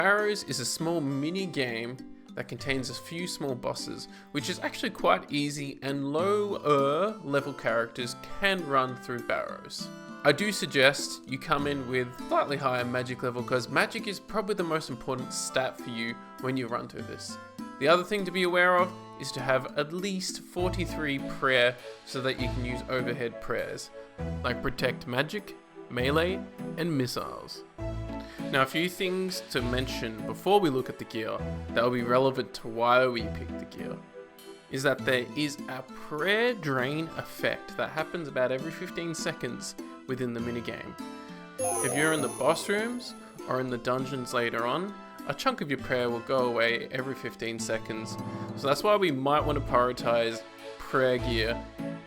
Barrows is a small mini game that contains a few small bosses, which is actually quite easy, and lower level characters can run through Barrows. I do suggest you come in with slightly higher magic level, because magic is probably the most important stat for you when you run through this. The other thing to be aware of is to have at least 43 prayer so that you can use overhead prayers, like protect magic, melee, and missiles. Now, a few things to mention before we look at the gear that will be relevant to why we picked the gear is that there is a prayer drain effect that happens about every 15 seconds within the minigame. If you're in the boss rooms or in the dungeons later on, a chunk of your prayer will go away every 15 seconds. So that's why we might want to prioritize prayer gear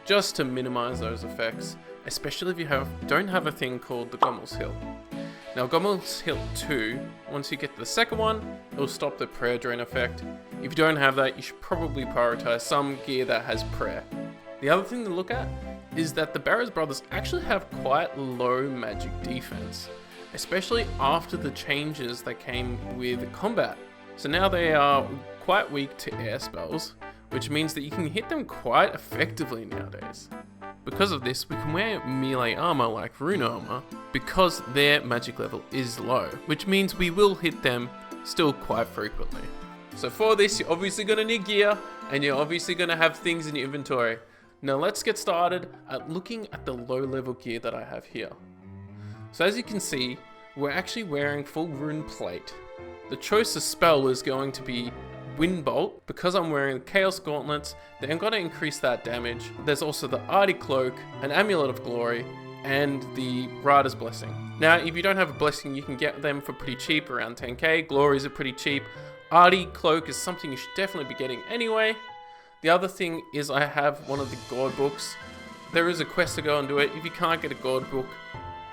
just to minimize those effects, especially if you don't have a thing called the Gommel's Hilt. Now, Gommel's Hilt 2, once you get to the second one, it'll stop the prayer drain effect. If you don't have that, you should probably prioritize some gear that has prayer. The other thing to look at is that the Barrows brothers actually have quite low magic defense, especially after the changes that came with combat. So now they are quite weak to air spells, which means that you can hit them quite effectively nowadays. Because of this, we can wear melee armor like rune armor because their magic level is low, which means we will hit them still quite frequently. So for this, you're obviously going to need gear, and you're obviously going to have things in your inventory. Now let's get started at looking at the low level gear that I have here. So as you can see, we're actually wearing full rune plate. The choice of spell is going to be Wind Bolt. Because I'm wearing the Chaos Gauntlets, then I'm going to increase that damage. There's also the Artie Cloak, an Amulet of Glory, and the Rider's Blessing. Now, if you don't have a blessing, you can get them for pretty cheap, around 10k. Glories are pretty cheap. Artie Cloak is something you should definitely be getting anyway. The other thing is I have one of the God books. There is a quest to go and do it. If you can't get a God book,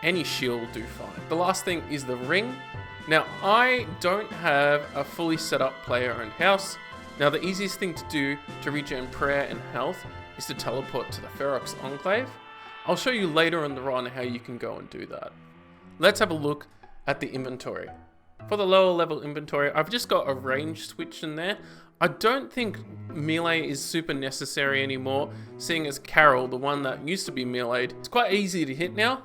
any shield will do fine. The last thing is the ring. Now, I don't have a fully set up player-owned house. Now, the easiest thing to do to regen prayer and health is to teleport to the Ferox Enclave. I'll show you later on the run how you can go and do that. Let's have a look at the inventory. For the lower level inventory, I've just got a range switch in there. I don't think melee is super necessary anymore, seeing as Carol, the one that used to be melee'd, it's quite easy to hit now.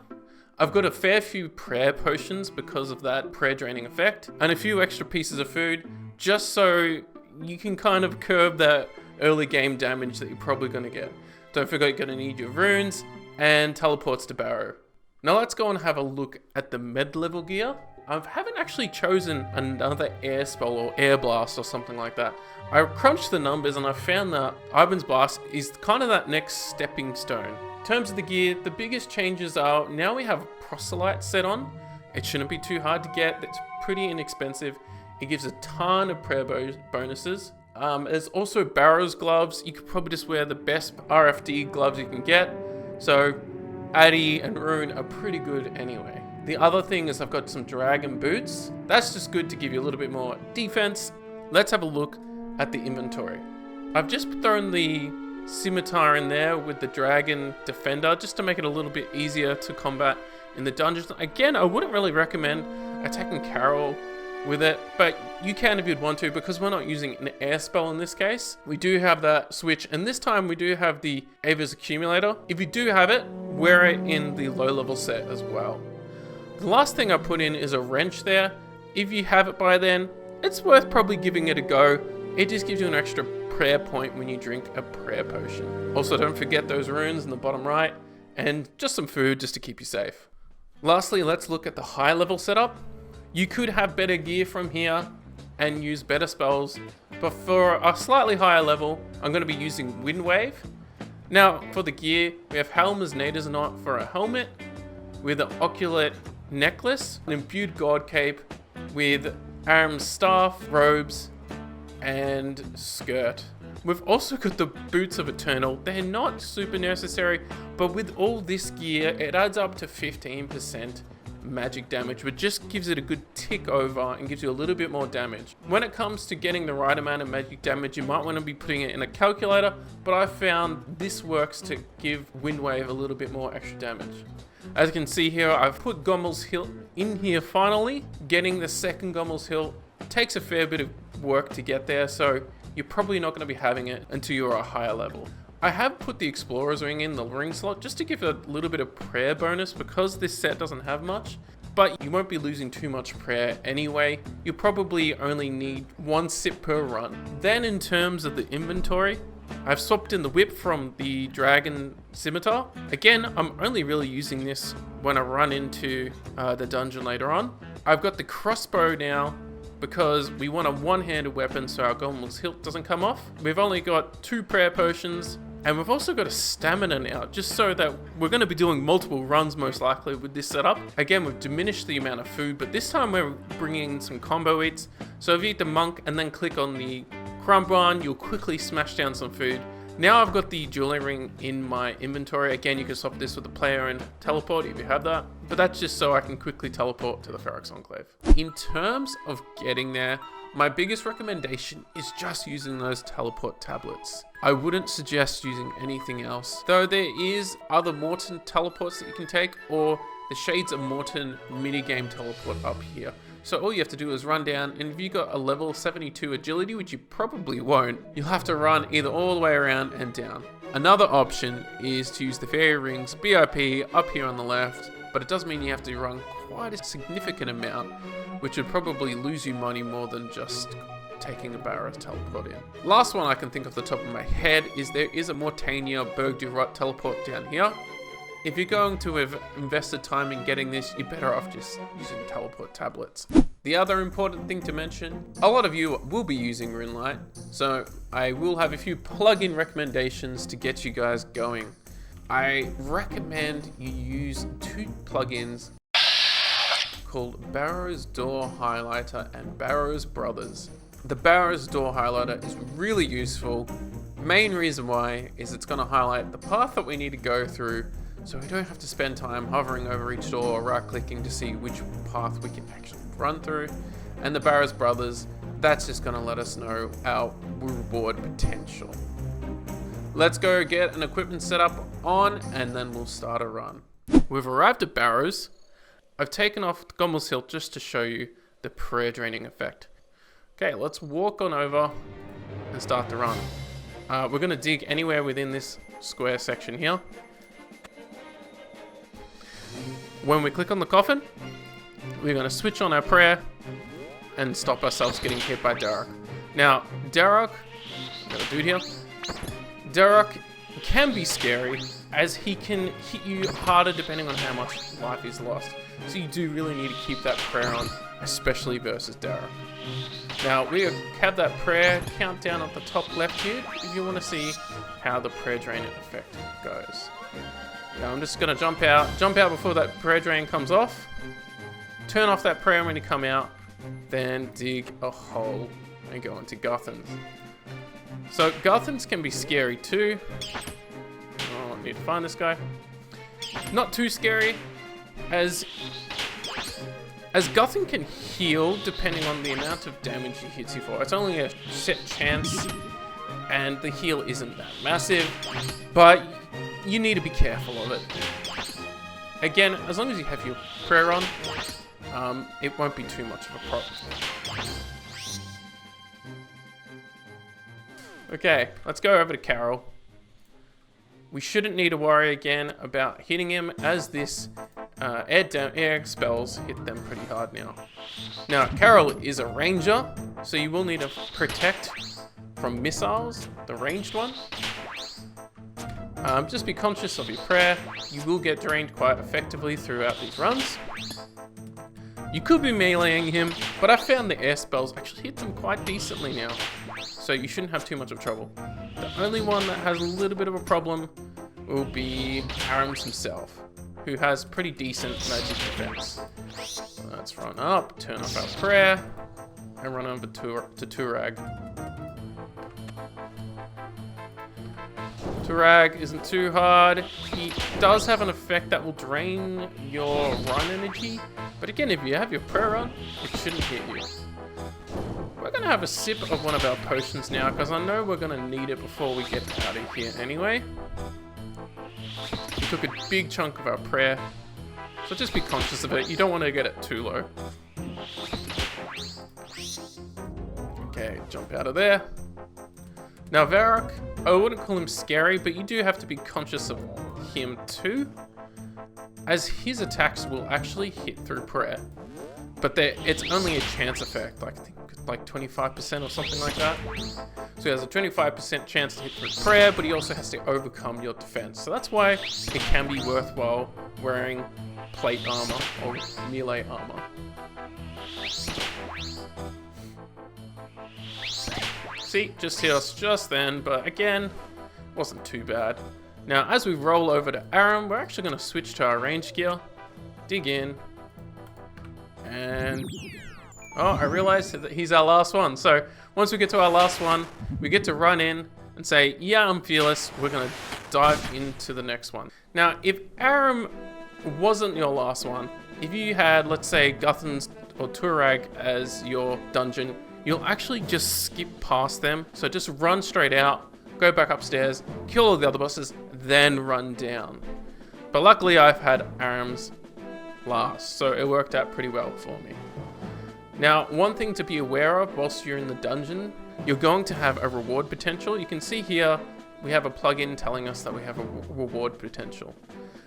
I've got a fair few prayer potions because of that prayer draining effect, and a few extra pieces of food, just so you can kind of curb that early game damage that you're probably going to get. Don't forget you're going to need your runes and teleports to Barrow. Now let's go and have a look at the med level gear. I haven't actually chosen another air spell or air blast or something like that. I crunched the numbers and I found that Ivan's Blast is kind of that next stepping stone. In terms of the gear, the biggest changes are now we have Proselyte set on. It shouldn't be too hard to get. It's pretty inexpensive. It gives a ton of prayer bonuses. There's also Barrows gloves. You could probably just wear the best RFD gloves you can get. So Addy and Rune are pretty good anyway. The other thing is I've got some dragon boots. That's just good to give you a little bit more defense. Let's have a look at the inventory. I've just thrown the scimitar in there with the dragon defender just to make it a little bit easier to combat in the dungeons. Again, I wouldn't really recommend attacking Carol with it, but you can if you'd want to, because we're not using an air spell in this case. We do have that switch, and this time we do have the Ava's Accumulator. If you do have it, wear it in the low level set as well. The last thing I put in is a wrench there. If you have it by then, it's worth probably giving it a go. It just gives you an extra prayer point when you drink a prayer potion. Also, don't forget those runes in the bottom right, and just some food just to keep you safe. Lastly, let's look at the high level setup. You could have better gear from here and use better spells, but for a slightly higher level, I'm going to be using Wind Wave. Now, for the gear, we have Helma's Nader's Knot for a helmet, with an Oculate necklace, an imbued God cape, with Aram's staff, robes, and skirt. We've also got the Boots of Eternal. They're not super necessary, but with all this gear, it adds up to 15% magic damage, which just gives it a good tick over and gives you a little bit more damage. When it comes to getting the right amount of magic damage, you might want to be putting it in a calculator, but I found this works to give Wind Wave a little bit more extra damage. As you can see here, I've put Gommel's Hilt in here finally. Getting the second Gommel's Hilt takes a fair bit of work to get there, so you're probably not going to be having it until you're a higher level. I have put the Explorer's Ring in the ring slot just to give a little bit of prayer bonus because this set doesn't have much, but you won't be losing too much prayer anyway. You probably only need 1 sip per run. Then in terms of the inventory, I've swapped in the whip from the dragon scimitar. Again, I'm only really using this when I run into the dungeon later on. I've got the crossbow now because we want a one-handed weapon so our golem's hilt doesn't come off. We've only got 2 prayer potions, and we've also got a stamina now, just so that we're going to be doing multiple runs most likely with this setup. Again, we've diminished the amount of food, but this time we're bringing in some combo eats. So if you eat the monk and then click on the crumb bun, you'll quickly smash down some food. Now I've got the dueling ring in my inventory. Again, you can swap this with the player and teleport if you have that, but that's just so I can quickly teleport to the Ferox Enclave. In terms of getting there, my biggest recommendation is just using those teleport tablets. I wouldn't suggest using anything else, though there is other Morton teleports that you can take, or the Shades of Morton minigame teleport up here. So all you have to do is run down, and if you got a level 72 agility, which you probably won't, you'll have to run either all the way around and down. Another option is to use the fairy rings BIP up here on the left, but it does mean you have to run quite a significant amount, which would probably lose you money more than just taking a Barrows teleport in. Last one I can think off the top of my head is there is a Mortania Berg du Rot teleport down here. If you're going to have invested time in getting this, you're better off just using teleport tablets. The other important thing to mention, a lot of you will be using RuneLite, so I will have a few plugin recommendations to get you guys going. I recommend you use 2 plugins called Barrows Door Highlighter and Barrows Brothers. The Barrows Door Highlighter is really useful. Main reason why is it's going to highlight the path that we need to go through, so we don't have to spend time hovering over each door or right clicking to see which path we can actually run through. And the Barrows Brothers, that's just going to let us know our reward potential. Let's go get an equipment setup on, and then we'll start a run. We've arrived at Barrows. I've taken off the Gomel's Hilt just to show you the prayer draining effect. Okay, let's walk on over and start the run. We're going to dig anywhere within this square section here. When we click on the coffin, we're going to switch on our prayer and stop ourselves getting hit by Darok. Now, Darok, got a dude here. Darok can be scary, as he can hit you harder depending on how much life he's lost. So you do really need to keep that prayer on, especially versus Darok. Now, we have that prayer countdown at the top left here if you want to see how the prayer draining effect goes. Now I'm just going to jump out before that prayer drain comes off, turn off that prayer when you come out, then dig a hole and go into Guthans. So Guthans can be scary too. Oh, I need to find this guy. Not too scary, as Guthan can heal depending on the amount of damage he hits you for. It's only a set chance, and the heal isn't that massive, but you need to be careful of it. Again, as long as you have your prayer on, it won't be too much of a problem. Okay, let's go over to Carol. We shouldn't need to worry again about hitting him, as this air spells hit them pretty hard now. Now, Carol is a ranger, so you will need to protect from missiles, the ranged one. Just be conscious of your prayer. You will get drained quite effectively throughout these runs. You could be meleeing him, but I found the air spells actually hit them quite decently now, so you shouldn't have too much of trouble. The only one that has a little bit of a problem will be Arams himself, who has pretty decent magic defense. Let's run up, turn off our prayer, and run over to Turag. Turag isn't too hard. He does have an effect that will drain your run energy, but again, if you have your prayer on, it shouldn't hit you. We're going to have a sip of one of our potions now, because I know we're going to need it before we get out of here anyway. We took a big chunk of our prayer, so just be conscious of it. You don't want to get it too low. Okay, jump out of there. Now Varrock, I wouldn't call him scary, but you do have to be conscious of him too, as his attacks will actually hit through prayer. But it's only a chance effect, like I think like 25% or something like that. So he has a 25% chance to hit through prayer, but he also has to overcome your defense. So that's why it can be worthwhile wearing plate armor or melee armor. See, just hit us just then, but again, wasn't too bad. Now, as we roll over to Aram, we're actually going to switch to our range gear, dig in, and oh, I realized that he's our last one. So once we get to our last one, we get to run in and say, yeah, I'm fearless. We're going to dive into the next one. Now, if Aram wasn't your last one, if you had, let's say, Guthans or Turag as your dungeon, you'll actually just skip past them. So just run straight out, go back upstairs, kill all the other bosses, then run down. But luckily I've had Aram's last, so it worked out pretty well for me. Now, one thing to be aware of whilst you're in the dungeon, you're going to have a reward potential. You can see here, we have a plugin telling us that we have a reward potential.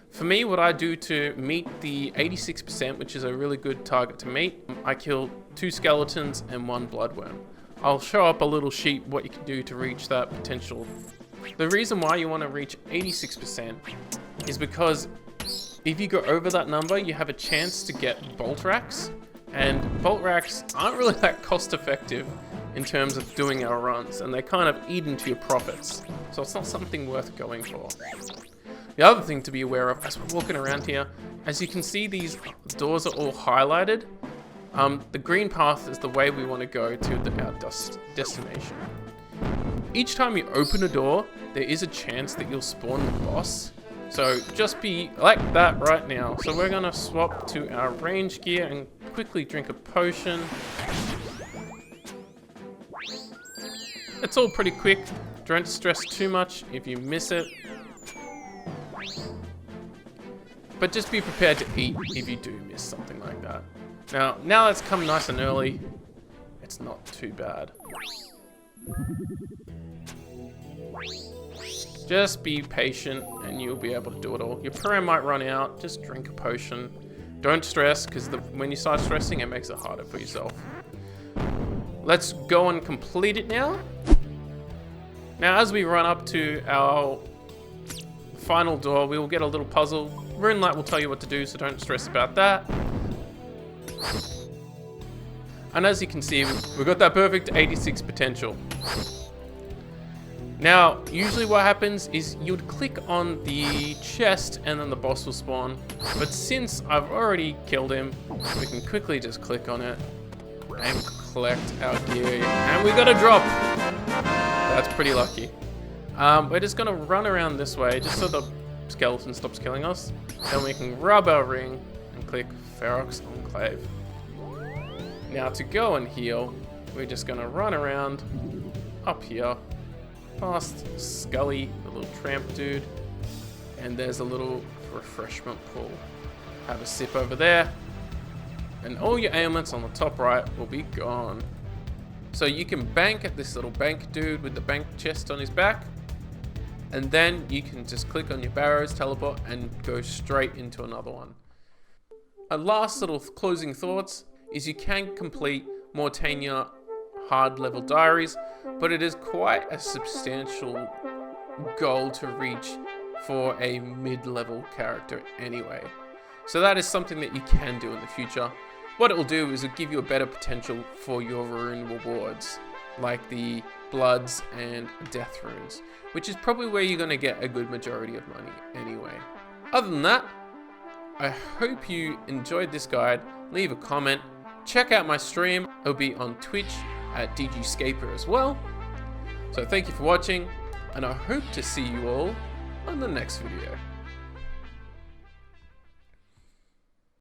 For me, what I do to meet the 86%, which is a really good target to meet, I kill 2 skeletons and 1 bloodworm. I'll show up a little sheet what you can do to reach that potential. The reason why you want to reach 86% is because if you go over that number, you have a chance to get bolt racks, and bolt racks aren't really that cost effective in terms of doing our runs, and they kind of eat into your profits, so it's not something worth going for. The other thing to be aware of as we're walking around here, as you can see, these doors are all highlighted. The green path is the way we want to go to our destination. Each time you open a door, there is a chance that you'll spawn the boss. So just be like that right now. So we're going to swap to our range gear and quickly drink a potion. It's all pretty quick. Don't stress too much if you miss it. But just be prepared to eat if you do miss something like that. Now let's come nice and early. It's not too bad. Just be patient and you'll be able to do it all. Your prayer might run out, just drink a potion. Don't stress, because when you start stressing, it makes it harder for yourself. Let's go and complete it now. Now, as we run up to our final door, we will get a little puzzle. Runelight will tell you what to do, so don't stress about that. And as you can see, we've got that perfect 86 potential. Now, usually what happens is you'd click on the chest and then the boss will spawn. But since I've already killed him, we can quickly just click on it and collect our gear. And we got a drop. That's pretty lucky. We're just gonna run around this way just so the skeleton stops killing us. Then we can rub our ring and click Ferox Enclave. Now to go and heal, we're just gonna run around up here, past Scully, the little tramp dude, and there's a little refreshment pool. Have a sip over there, and all your ailments on the top right will be gone. So you can bank at this little bank dude with the bank chest on his back, and then you can just click on your Barrows teleport and go straight into another one. A last little closing thoughts is you can complete Mortania hard level diaries, but it is quite a substantial goal to reach for a mid-level character anyway. So that is something that you can do in the future. What it will do is it'll give you a better potential for your rune rewards, like the Bloods and Death runes, which is probably where you're going to get a good majority of money anyway. Other than that, I hope you enjoyed this guide. Leave a comment. Check out my stream. It'll be on Twitch at DGScaper as well. So thank you for watching, and I hope to see you all on the next video.